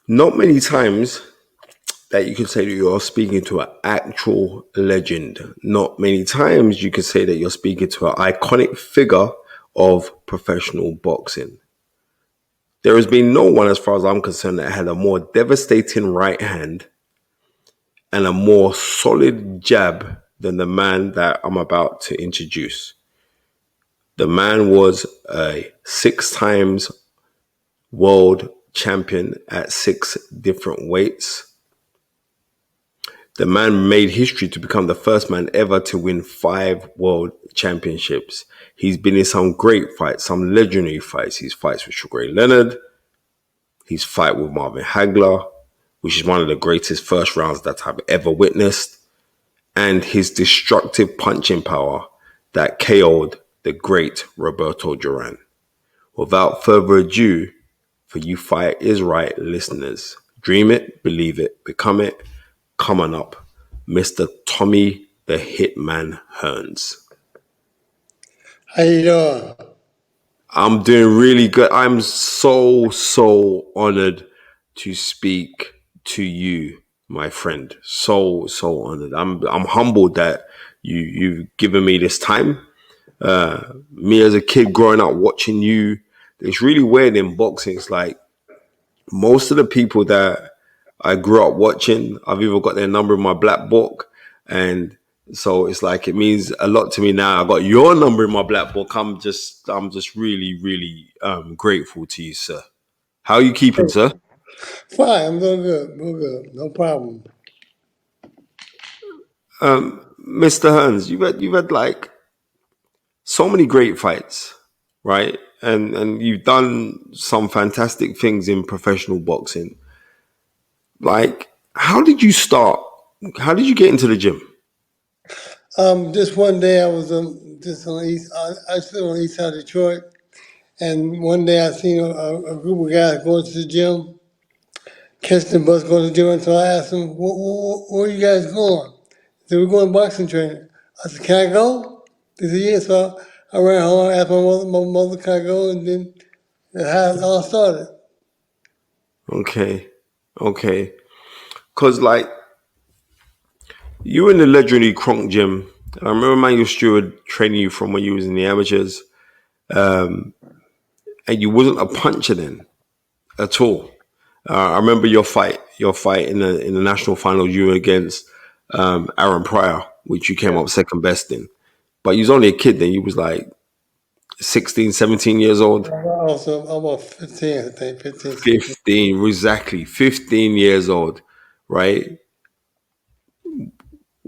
Not many times that you can say that you're speaking to an actual legend. Not many times you can say that you're speaking to an iconic figure of professional boxing. There has been no one, as far as I'm concerned, that had a more devastating right hand and a more solid jab than the man that I'm about to introduce. The man was a 6 times world champion at 6 different weights. The man made history to become the first man ever to win 5 world championships. He's been in some great fights, some legendary fights. His fights with Sugar Leonard, his fight with Marvin Hagler, which is one of the greatest first rounds that I've ever witnessed, and his destructive punching power that KO'd the great Roberto Duran. Without further ado, for you Fight Is Right listeners, dream it, believe it, become it, come on up, Mr. Tommy the Hitman Hearns. How you doing? I'm doing really good. I'm so honored to speak to you, my friend. So honored. I'm humbled that you've given me this time. Me as a kid growing up watching you, it's really weird in boxing. It's like most of the people that I grew up watching, I've either got their number in my black book, and so it's like it means a lot to me now. I got your number in my black book. I'm just really grateful to you, sir. How are you keeping, sir? Fine, I'm doing good. Doing good. No problem. Mr. Hearns, you've had like so many great fights, right? And you've done some fantastic things in professional boxing. Like, how did you start? How did you get into the gym? Just one day I was just on the east. I sit on the east side of Detroit, and one day I seen a group of guys going to the gym, catching the bus going to the gym. And so I asked them, "Where you guys going?" They said, "We're going boxing training." I said, "Can I go?" They said, "Yeah." So I ran home, asked my mother, "Can I go?" And then that's how it all started. Okay, okay. Cause like you were in the legendary Kronk gym. And I remember Manuel Stewart training you from when you was in the amateurs, and you wasn't a puncher then at all. I remember your fight in the national finals. You were against Aaron Pryor, which you came Yeah. up second best in. But you was only a kid then. You was like 16, 17 years old. Also, I'm about 15, I think, 15, 16. 15, exactly. 15 years old, right?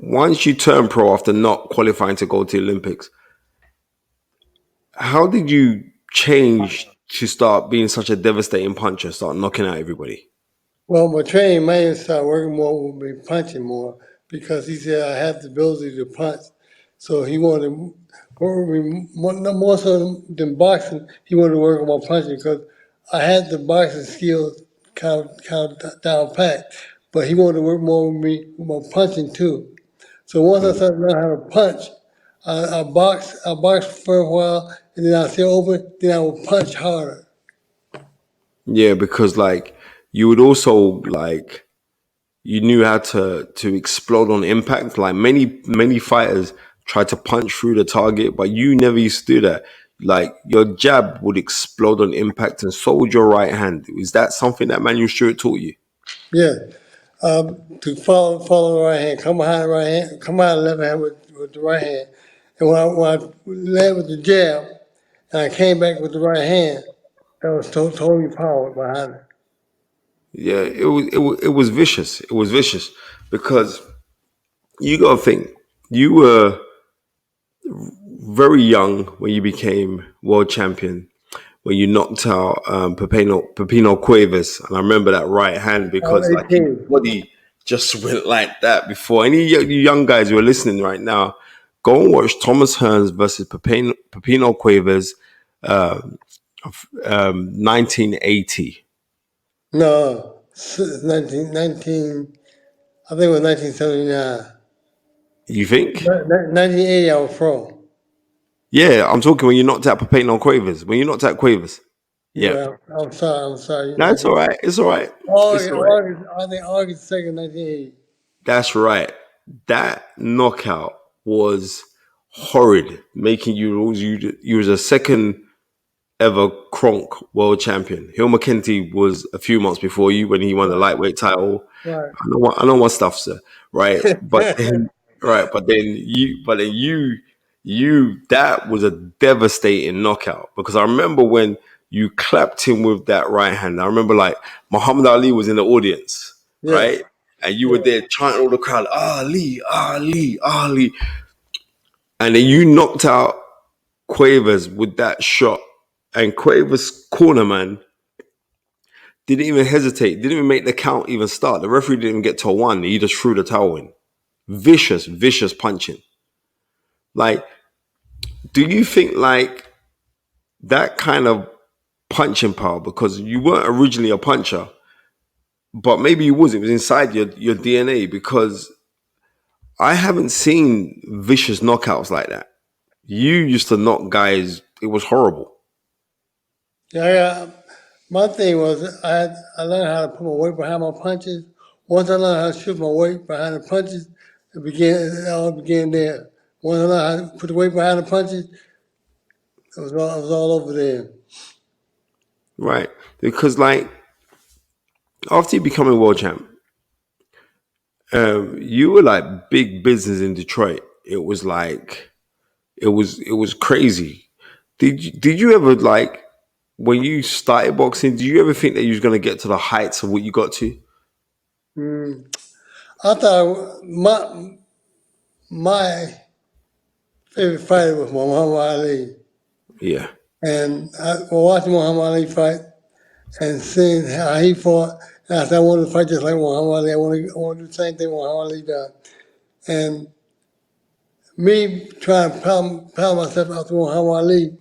Once you turn pro after not qualifying to go to the Olympics, how did you change to start being such a devastating puncher, start knocking out everybody? Well, my training man started working more with me, punching more, because he said I have the ability to punch. So he wanted to work with me more so than boxing. He wanted to work on my punching because I had the boxing skills kind of down pat, but he wanted to work more with me with my punching too. So once I started learning how to punch, I boxed for a while, and then I stay open, then I would punch harder. Yeah, because like you would also like you knew how to explode on impact. Like many fighters try to punch through the target, but you never used to do that. Like your jab would explode on impact, and so would your right hand. Is that something that Manuel Stewart taught you? Yeah. To follow the right hand, come behind the right hand, come behind the left hand with the right hand. And when I led with the jab and I came back with the right hand, that was totally power behind it. Yeah, it was vicious. It was vicious because you got to think you were very young when you became world champion. When you knocked out Pepino Cuevas, and I remember that right hand I was because like his 18. body just went like that before. Any young guys who are listening right now, go and watch Thomas Hearns versus Pepino Cuevas, uh, 1980. No, 19, I think it was 1979. You think? 1980, I was pro. Yeah, I'm talking when you knocked out Pepino Cuevas. When you knocked out Cuevas. Yeah. Yeah, I'm sorry. No, it's all right. It's all right. It's all right. I think August 2nd, 1980. That's right. That knockout was horrid, making you was a second ever Kronk world champion. Hill McKenty was a few months before you when he won the lightweight title. Right. I know what stuff, sir. Right, but then, right, but then that was a devastating knockout because I remember when you clapped him with that right hand. I remember like Muhammad Ali was in the audience, Yes. right, and you were there chanting all the crowd, Ali, Ali, Ali, and then you knocked out Quavers with that shot, and Quavers' corner man didn't even hesitate, didn't even make the count even start. The referee didn't even get to a one. He just threw the towel in. Vicious, vicious punching. Like, do you think like that kind of punching power, because you weren't originally a puncher, but maybe you was, it was inside your DNA, because I haven't seen vicious knockouts like that. You used to knock guys, it was horrible. Yeah, my thing was I learned how to put my weight behind my punches. Once I learned how to shift my weight behind the punches, it all began there. Once I learned how to put the weight behind the punches, it was all over there. Right. Because like after you becoming world champ, you were like big business in Detroit. It was like it was crazy. Did you ever like when you started boxing? Did you ever think that you was gonna get to the heights of what you got to? Mm. I thought my favorite fighter was Muhammad Ali, Yeah, and I was watching Muhammad Ali fight and seeing how he fought. And I said I wanted to fight just like Muhammad Ali. I want to do the same thing Muhammad Ali done. And me trying to pound myself out to Muhammad Ali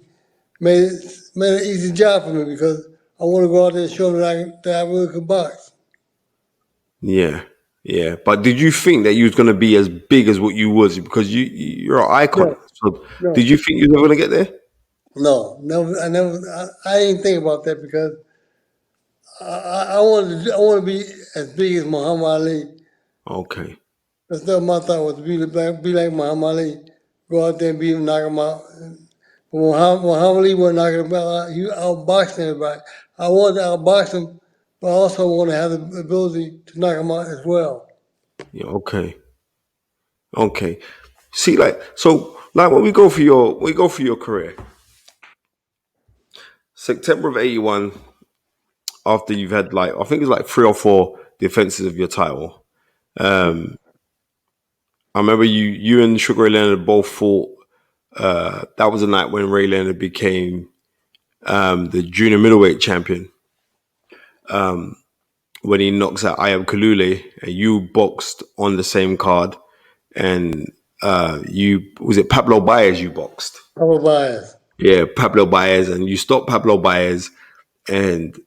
made it an easy job for me because I want to go out there and show that I really could box. yeah, yeah. But did you think that you was gonna be as big as what you was? Because you're an icon. No, So no, did you think you were gonna get there? no, never. I didn't think about that because I want to be as big as Muhammad Ali. Okay. That's not my thought was to be like Muhammad Ali, go out there and beat him, knock him out. But Muhammad Ali wasn't knocking him out. He outboxed everybody. I wanted to outbox him, but I also want to have the ability to knock him out as well. Yeah, okay. Okay. See, like, so, like, when we go for your career, September of '81, after you've had like, I think it's like 3 or 4 defenses of your title. I remember you and Sugar Ray Leonard both fought. That was the night when Ray Leonard became the junior middleweight champion. When he knocks out Ayab Kalule, and you boxed on the same card, and you was it Pablo Baez you boxed? Double bias. Yeah, Pablo Baez, and you stopped Pablo Baez, and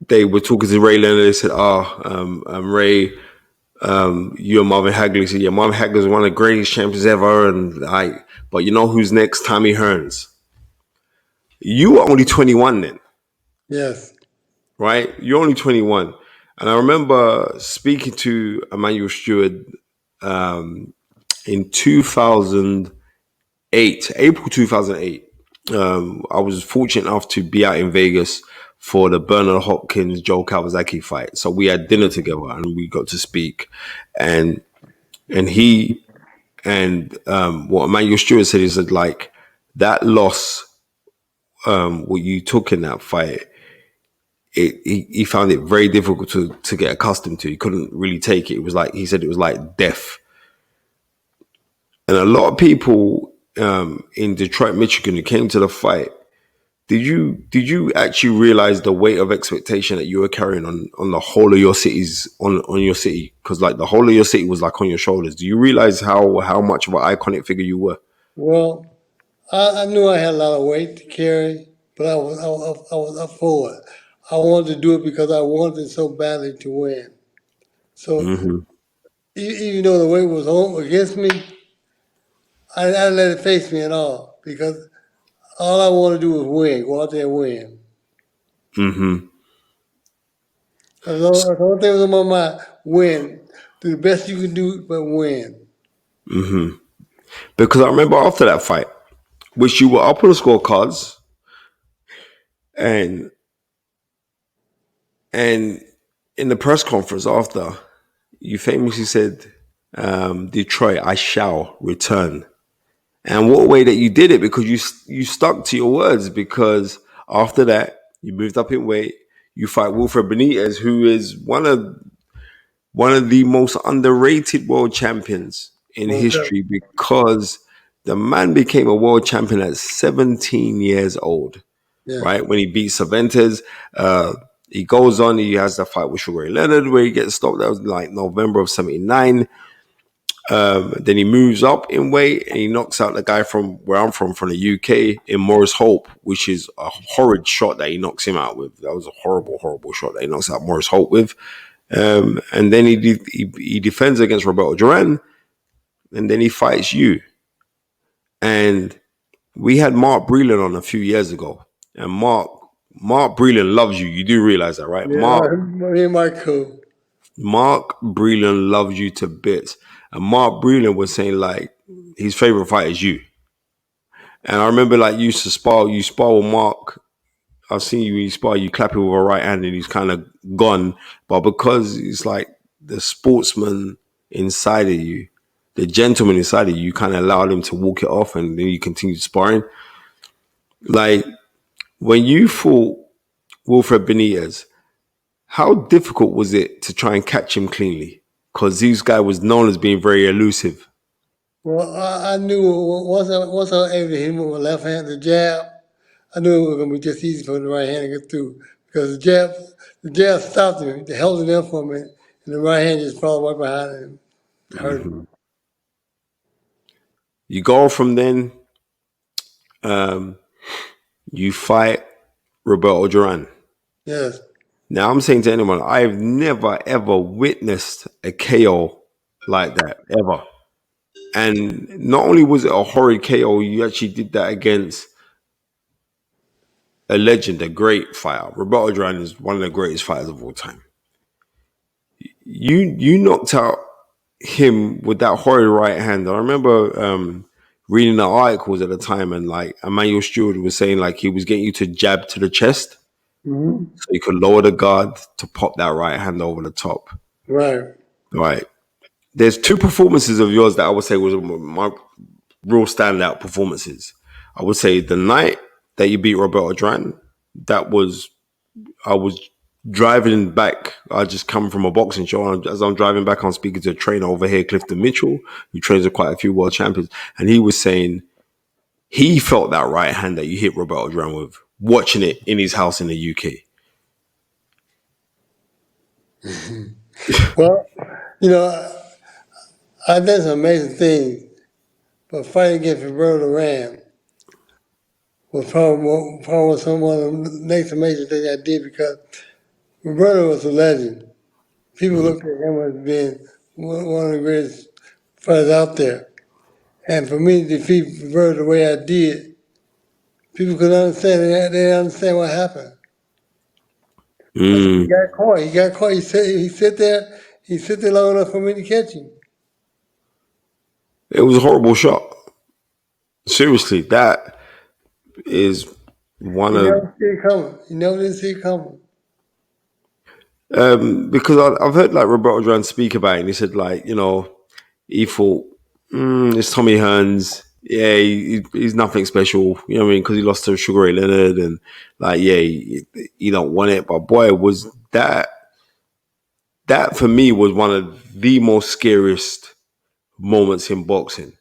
they were talking to Ray Leonard. They said, Ray, you and Marvin Hagler." He said, "Yeah, Marvin Hagler is one of the greatest champions ever." But you know who's next? Tommy Hearns. You were only 21 then, Yes. right? You're only 21. And I remember speaking to Emmanuel Stewart in 2008, April 2008. I was fortunate enough to be out in Vegas for the Bernard Hopkins Joe Kawasaki fight. So we had dinner together and we got to speak. And he and what Emmanuel Stewart said is that like that loss, what you took in that fight, he found it very difficult to get accustomed to. He couldn't really take it. It was like he said it was like death. And a lot of people in Detroit, Michigan, who came to the fight, did you actually realize the weight of expectation that you were carrying on the whole of your cities on your city? Because like the whole of your city was like on your shoulders. Do you realize how much of an iconic figure you were? Well, I knew I had a lot of weight to carry, but I was up for it. I wanted to do it because I wanted so badly to win. So even though the weight was on against me, I didn't let it face me at all because all I wanted to do was win, go out there and win. The only thing was on my mind: win. Do the best you can do, but win. Because I remember after that fight, which you were up on the scorecards, and and in the press conference after, you famously said, "Detroit, I shall return." And what way that you did it, because you stuck to your words. Because after that, you moved up in weight. You fight Wilfred Benitez, who is one of the most underrated world champions in Most of history, because the man became a world champion at 17 years old, yeah. right? When he beat Cervantes, he goes on, he has the fight with Schuler Leonard where he gets stopped. That was like November of 79. Then he moves up in weight and he knocks out the guy from where I'm from the UK, in Morris Hope, which is a horrid shot that he knocks him out with. That was a horrible, horrible shot that he knocks out Morris Hope with. And then he defends against Roberto Duran, and then he fights you. And we had Mark Breland on a few years ago, and Mark Breland loves you. You do realize that, right? Yeah, me and Michael. Mark Breland loves you to bits, and Mark Breland was saying like his favorite fight is you. And I remember like you spar with Mark. I've seen you spar, you clap it with a right hand, and he's kind of gone. But because it's like the sportsman inside of you, the gentleman inside of you, you kind of allowed him to walk it off, and then you continue sparring. Like when you fought Wilfred Benitez, how difficult was it to try and catch him cleanly? Because this guy was known as being very elusive. Well, I knew once I was able to hit him with a left hand, the jab, I knew it was gonna be just easy for the right hand to get through because the jab stopped him, it held it in for a minute, and the right hand just followed right behind him, hurt him. You go from then, um, you fight Roberto Duran. Yes. Now I'm saying to anyone, I've never ever witnessed a KO like that ever. And not only was it a horrid KO, you actually did that against a legend, a great fighter. Roberto Duran is one of the greatest fighters of all time. You knocked out him with that horrid right hand. I remember reading the articles at the time, and like Emmanuel Stewart was saying, like he was getting you to jab to the chest, Hmm. so you could lower the guard to pop that right hand over the top. Right. Right. There's two performances of yours that I would say was my real standout performances. I would say the night that you beat Roberto Duran, that was I was driving back. I just come from a boxing show, and as I'm driving back, I'm speaking to a trainer over here, Clifton Mitchell, who trains with quite a few world champions, and he was saying he felt that right hand that you hit Roberto Duran with, watching it in his house in the UK. Well, you know, I did some amazing things, but fighting against Roberto Duran was probably some of the next amazing thing I did because Roberto was a legend. People looked at him as being one of the greatest fighters out there. And for me to defeat Roberto the way I did, people could understand. They didn't understand what happened. I said, he Mm. got caught. He got caught. He sit there. He sit there long enough for me to catch him. It was a horrible shot. Seriously, that is one He of never see it coming. He never did see it coming. because I've heard like Roberto Duran speak about it, and he said like he thought it's Tommy Hearns. Yeah, he's nothing special. You know what I mean? Because he lost to Sugar Ray Leonard, and like yeah, he don't want it. But boy, was that for me was one of the most scariest moments in boxing.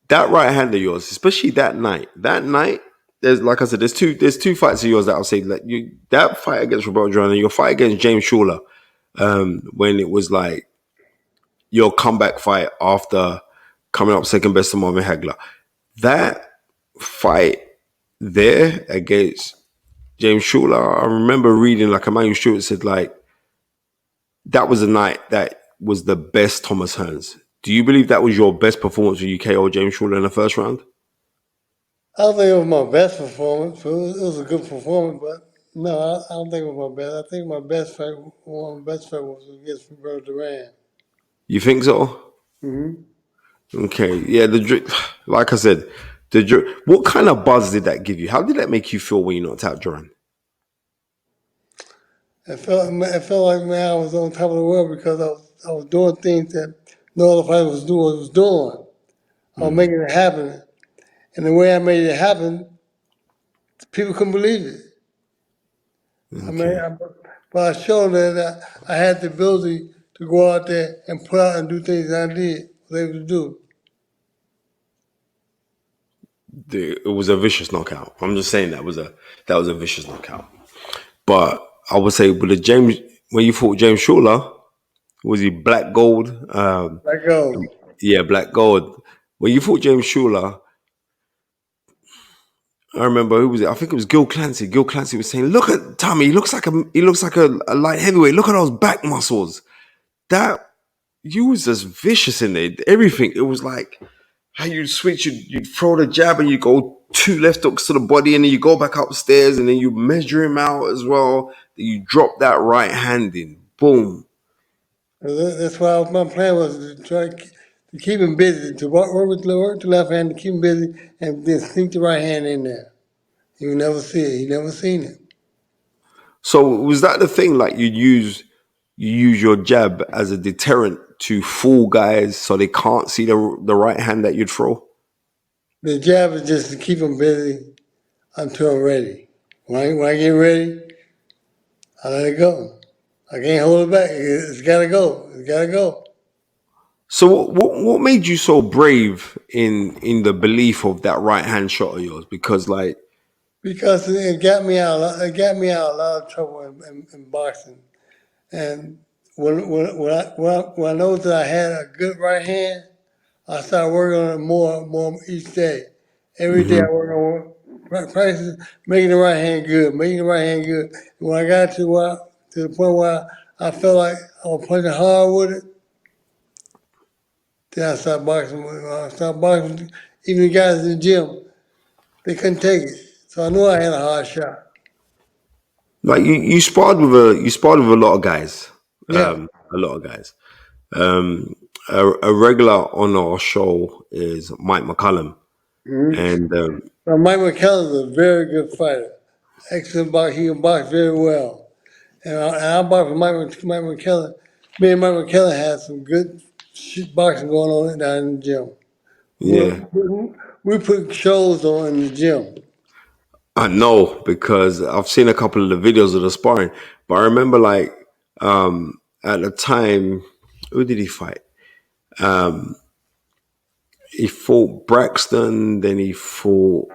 That right hand of yours, especially that night. That night, there's like I said, there's two fights of yours that I'll say like that fight against Roberto Duran and your fight against James Schuler, when it was like your comeback fight after coming up second best to Marvin Hagler. That fight there against James Schuler, I remember reading like Emmanuel Stewart said like that was the night that was the best Thomas Hearns. Do you believe that was your best performance when you KO James Schuler in the first round? I don't think it was my best performance. It was a good performance, but No, I don't think it was my best. I think my best fight, one of my best fight was against Roberto Duran. You think so? Mm-hmm. Okay, yeah. Like I said, what kind of buzz did that give you? How did that make you feel when you knocked out Duran? It felt like, man, I was on top of the world because I was doing things that no other fighter was doing. I was making it happen, and the way I made it happen, people couldn't believe it. I mean, Okay. but I showed that I had the ability to go out there and put out and do things that I was able to do. It was a vicious knockout. I'm just saying that was a vicious knockout. But I would say with the James when you fought James Schuler, was he black gold? Let go. Yeah, black gold. When you fought James Schuler, I remember who was it? I think it was Gil Clancy. Gil Clancy was saying, "Look at Tommy. He looks like a light heavyweight. Look at those back muscles. That you was just vicious in it. Everything. It was like how you switch. You'd throw the jab and you go two left hooks to the body, and then you go back upstairs, and then you measure him out as well. Then you drop that right hand in. Boom. That's why my plan was to try to keep him busy, to work the left hand, to keep him busy, and then sneak the right hand in there. You never see it. You never seen it. So was that the thing? Like you use your jab as a deterrent to fool guys so they can't see the right hand that you'd throw. The jab is just to keep him busy until I'm ready. When I get ready, I let it go. I can't hold it back. It's got to go. It's got to go. So what made you so brave in the belief of that right hand shot of yours? Because like Because it got me out. It got me out a lot of trouble in boxing. And when I know that I had a good right hand, I started working on it more each day. Every day I mhm. work on practice making the right hand good, making the right hand good. And when I got to the point where I felt like I was punching hard with it, then I started boxing. When I started boxing, even the guys in the gym, they couldn't take it. So I knew I had a hard shot. Like you sparred with a lot of guys, Yeah. a lot of guys. Um, a regular on our show is Mike McCallum, Mm-hmm. and Now, Mike McCallum is a very good fighter. Excellent boxer. He can box very well. And I boxed with Mike McCallum. Me and Mike McCallum had some good boxing going on down in the gym. yeah, We put shows on in the gym. I know because I've seen a couple of the videos of the sparring, but I remember like at the time, who did he fight? He fought Braxton, then he fought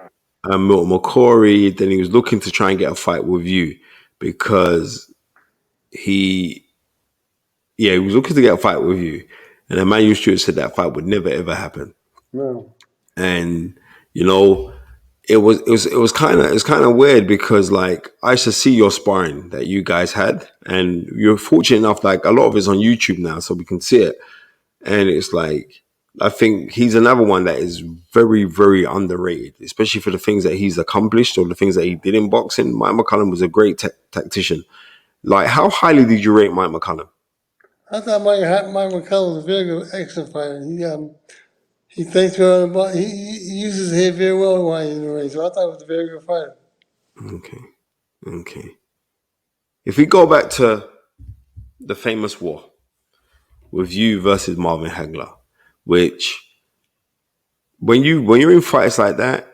Milton McCory, then he was looking to try and get a fight with you because he, yeah, he was looking to get a fight with you, and Emmanuel Stewart said that fight would never ever happen, No. and you know. It was kind of weird because like I used to see your sparring that you guys had, and you're fortunate enough like a lot of it's on YouTube now, so we can see it. And it's like I think he's another one that is very, very underrated, especially for the things that he's accomplished or the things that he did in boxing. Mike McCallum was a great tactician. Like, how highly did you rate Mike McCallum? I thought Mike McCallum was a very good, excellent fighter. He thinks well about, he uses his head very well while he's in the ring. So I thought he was a very good fighter. Okay, okay. If we go back to the famous war with you versus Marvin Hagler, which when you're in fights like that,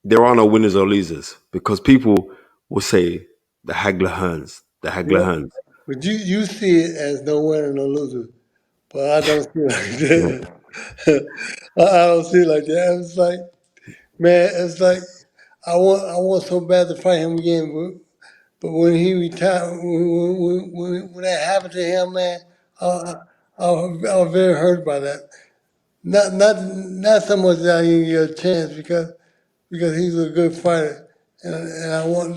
there are no winners or losers because people will say the Hagler Hearns, the Hagler Yeah. Hearns. But you see it as no winner, no loser. But I don't see it like Yeah. that. I don't see it like that. It's like, man, it's like I want so bad to fight him again. But when he retired, when that happened to him, man, I, I was very hurt by that. Not so much that I didn't get a chance because he's a good fighter, and I want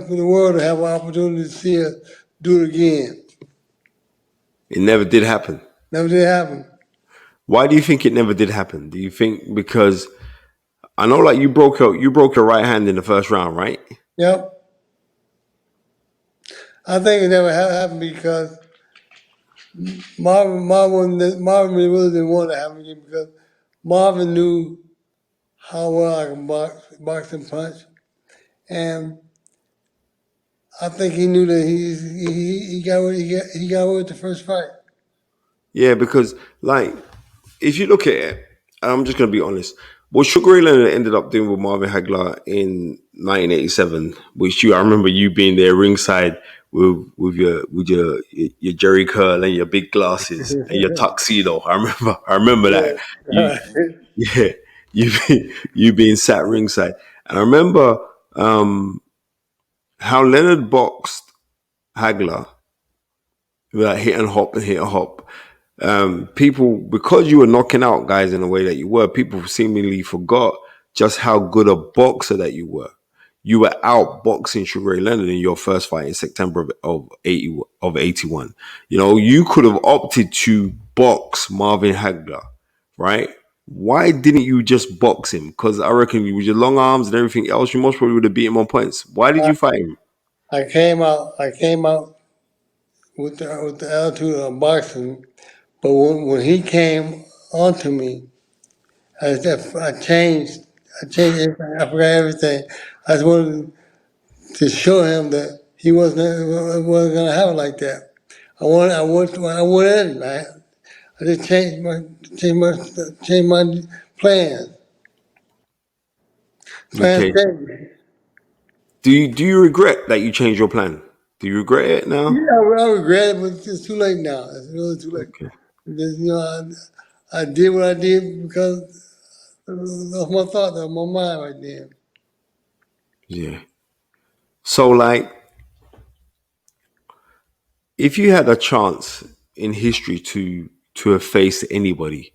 for the world to have an opportunity to see us do it again. It never did happen. Never did happen. Why do you think it never did happen? Do you think because I know like you broke your right hand in the first round, right? Yep. I think it never happened because Marvin really didn't want to happen again because Marvin knew how well I can box and punch, and I think he knew that he got away with the first fight. Yeah, because like if you look at it, and I'm just going to be honest, what Sugar Ray Leonard ended up doing with Marvin Hagler in 1987, which I remember you being there ringside with your Jerry curl and your big glasses and your tuxedo. I remember that. You yeah, you being sat ringside, and I remember how Leonard boxed Hagler with that hit and hop and hit and hop. People, because you were knocking out guys in the way that you were, people seemingly forgot just how good a boxer that you were. You were out boxing Sugar Ray Leonard in your first fight in September of 81. You know, you could have opted to box Marvin Hagler, right? Why didn't you just box him? Because I reckon with your long arms and everything else, you most probably would have beat him on points. Why did I, you fight him? I came out with the attitude of boxing, but when he came onto me, I changed. I changed everything. I forgot everything. I just wanted to show him that he wasn't going to have it like that. I wanted him. I just changed my plans. Plans Okay. changed. Do you regret that you changed your plan? Do you regret it now? Yeah, I regret it, but it's too late now. It's really too late. Okay. Because, I did what I did because of my thought, of my mind right then. Yeah. So like if you had a chance in history to have faced anybody,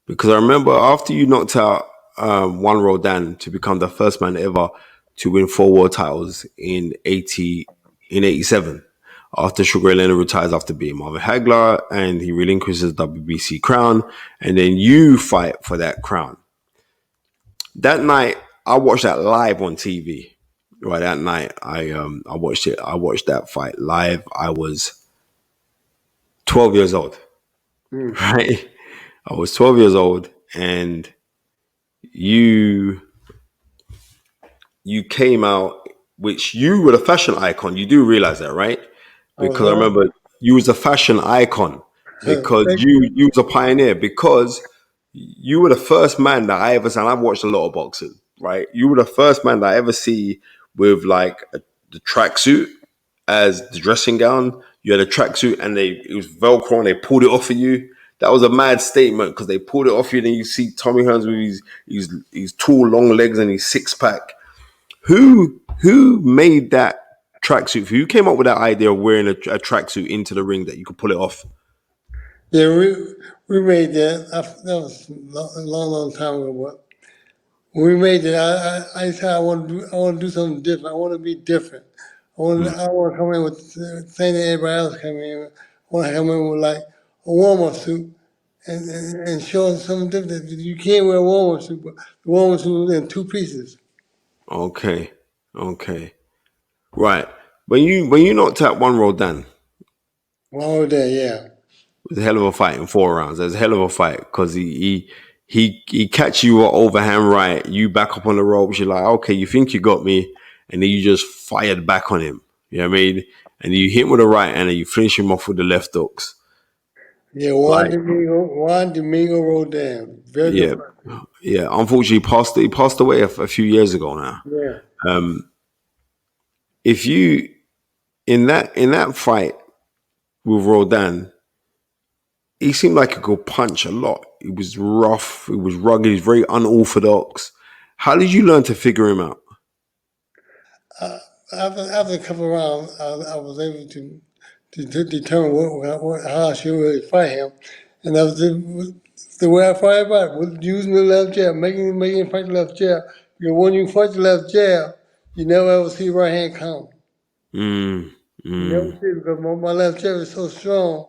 because I remember after you knocked out Juan Rodan to become the first man ever to win 4 world titles in 87. After Sugar Ray Leonard retires after beating Marvin Hagler and he relinquishes the WBC crown, and then you fight for that crown. That night, I watched that live on TV. Right that night, I watched it. I watched that fight live. I was 12 years old. Mm. Right, I was 12 years old, and you you came out, which you were a fashion icon. You do realize that, right? I was Because I wrong. remember you was a fashion icon because Thank you was a pioneer because you were the first man that I ever saw. And I've watched a lot of boxing, right? You were the first man that I ever see with like the tracksuit as the dressing gown. You had a tracksuit and it was Velcro and they pulled it off of you. That was a mad statement because they pulled it off you. Then you see Tommy Hearns with his tall, long legs and his six pack. Who made that tracksuit for you? Who came up with that idea of wearing a tracksuit into the ring that you could pull it off? Yeah, we made that. That was a long time ago. But when we made that, I said I want to do something different. I want to be different. Mm, I want to come in with the thing that everybody else come in. I want to come in with like a warm-up suit and show something different. You can't wear a warm-up suit, but the warm-up suit was in two pieces. okay, okay, right. When you knocked out one Rodan, One with that, yeah. it was a hell of a fight in 4 rounds. It was a hell of a fight because he catch you with overhand right. You back up on the ropes. You're like, okay, you think you got me, and then you just fired back on him. You know what I mean? And you hit him with the right, and then you finish him off with the left hooks. Yeah, Like, Juan Domingo Rodan. Very good yeah, fight. yeah. Unfortunately, he passed away a few years ago now. Yeah. If you in that fight with Rodan, he seemed like he could punch a lot. He was rough. He was rugged. He's very unorthodox. How did you learn to figure him out? After a couple of rounds, I was able to determine how I should really fight him, and that was the way I fight everybody was using the left jab, making him fight the left jab. Because when you fight the left jab, you never ever see right hand come. Mm, You never mm, see it because my left jab is so strong.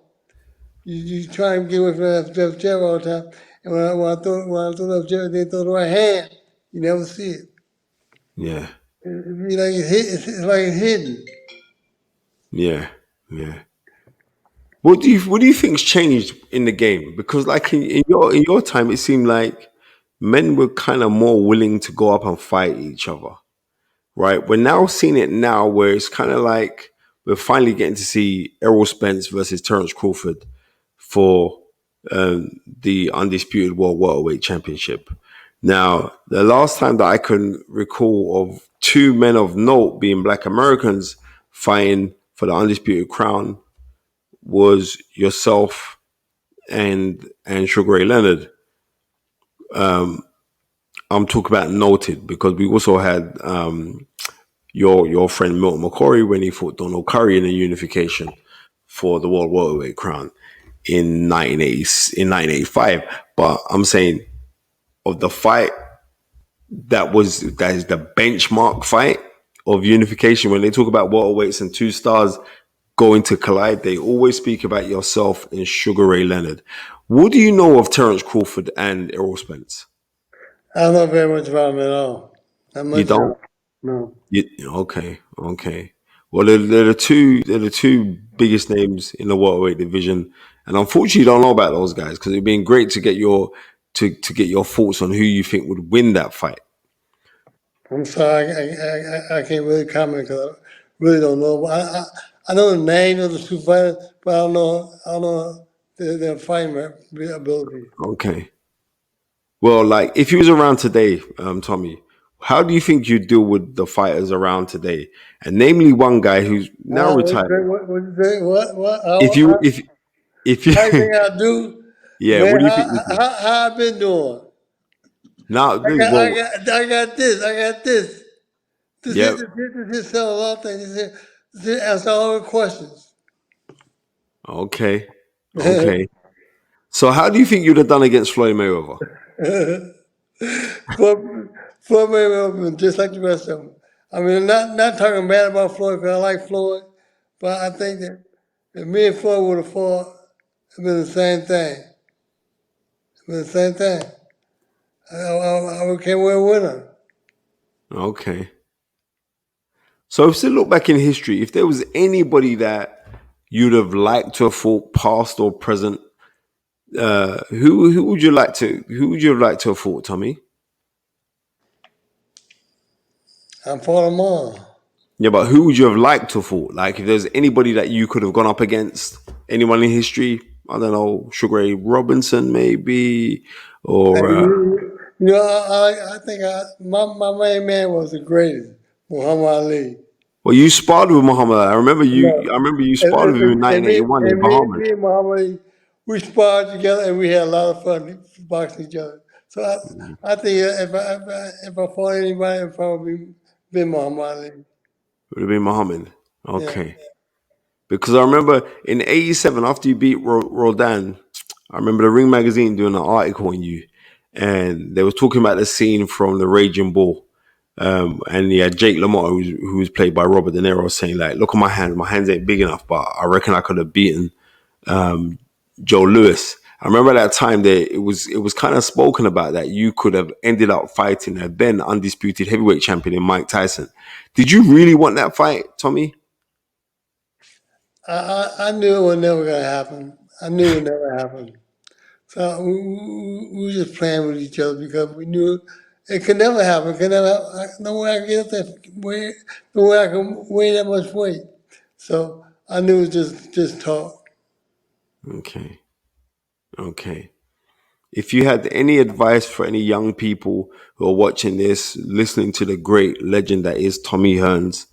You try and get away from the left jab all the time, and when I throw left jab, they throw the right hand. You never see it. yeah, It be like it's like it's hidden. Yeah, yeah. What do you think's changed in the game? Because like in your time, it seemed like men were kind of more willing to go up and fight each other, right? We're now seeing it now where it's kind of like we're finally getting to see Errol Spence versus Terence Crawford for the undisputed world welterweight championship. Now, the last time that I can recall of two men of note being Black Americans fighting for the undisputed crown was yourself and Sugar Ray Leonard. I'm talking about noted because we also had your friend Milton McCory when he fought Donald Curry in a unification for the world welterweight crown in 1985. But I'm saying of the fight that is the benchmark fight of unification. When they talk about welterweights and two stars going to collide, they always speak about yourself and Sugar Ray Leonard. What do you know of Terence Crawford and Errol Spence? I don't know very much about him at all. Not You much at don't? all. No. Okay, okay. Well, they're the two biggest names in the welterweight division, and unfortunately, you don't know about those guys because it'd been great to get to get your thoughts on who you think would win that fight. I'm sorry, I can't really comment because I really don't know. I know the name of the two fighters, but I don't know their fighting ability. Okay. Well, like if he was around today, Tommy, how do you think you deal with the fighters around today? And namely, one guy who's now retired. What you say? What? If you if How you you think I do? yeah, Man, what do you think you do? how I been doing? Now, I well, got, I got this. I got this. yeah, This sell a lot of things. This answer all the questions. okay, okay. So, how do you think you'd have done against Floyd Mayweather? Floyd, Floyd Mayweather, just like the rest of them. I mean, not talking bad about Floyd because I like Floyd, but I think that if me and Floyd would have fought, it'd been the same thing. It'd been the same thing. I came away a winner. Okay. So, if you look back in history, if there was anybody that you'd have liked to have fought, past or present, who would you like to who would you have liked to have fought, Tommy? I fought them all. Yeah, but who would you have liked to have fought? Like, if there's anybody that you could have gone up against, anyone in history, I don't know, Sugar Ray Robinson, maybe, Hey, or I think my main man was the greatest, Muhammad Ali. well, you sparred with Muhammad. I remember you. No. I remember you sparred with him in And me, 1981 in and me, Bahamas. me and Muhammad Ali, we sparred together and we had a lot of fun boxing each other. So I think if I fought anybody, it'd probably been Muhammad Ali. Would have been Muhammad. Yeah. Okay, because I remember in '87 after you beat Rodan, I remember the Ring magazine doing an article on you, and they were talking about the scene from the Raging Bull. And yeah, Jake LaMotta, who was played by Robert De Niro, saying like, "Look at my hands. My hands ain't big enough, but I reckon I could have beaten Joe Lewis." I remember that time that it was kind of spoken about that you could have ended up fighting a then undisputed heavyweight champion in Mike Tyson. Did you really want that fight, Tommy? I knew it was never going to happen. I knew it would never happen. So we were just playing with each other because we knew it could never happen. It could never happen. No way I can get up that weight. No way I can weigh that much weight. So I knew it was just talk. Okay, okay. If you had any advice for any young people who are watching this, listening to the great legend that is Tommy Hearns,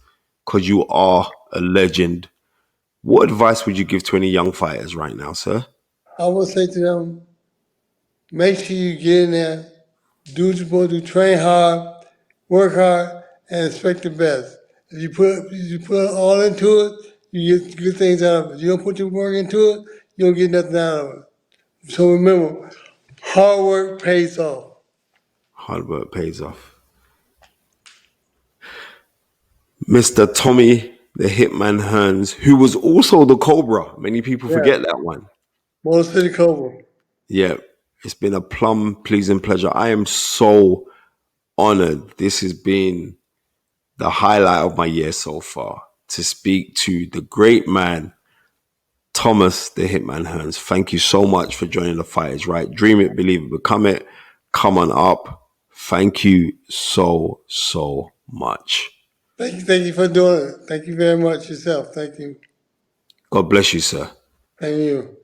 because you are a legend, what advice would you give to any young fighters right now, sir? I would say to them, make sure you get in there, do what you're supposed to do, train hard, work hard, and expect the best. If you put all into it, you get good things out of it. You don't put your work into it, you don't get nothing out of it. So remember, hard work pays off. Hard work pays off. Mr. Tommy, the Hitman Hearns, who was also the Cobra. Many people Yeah, forget that one. Motor City Cobra. Yeah, it's been a plum pleasing pleasure. I am so honored. This has been the highlight of my year so far. to speak to the great man, Thomas the Hitman Hearns. Thank you so much for joining the Fight Is Right. Dream it, believe it, become it. Come on up. Thank you so much. Thank you for doing it. Thank you very much yourself. Thank you. God bless you, sir. Thank you.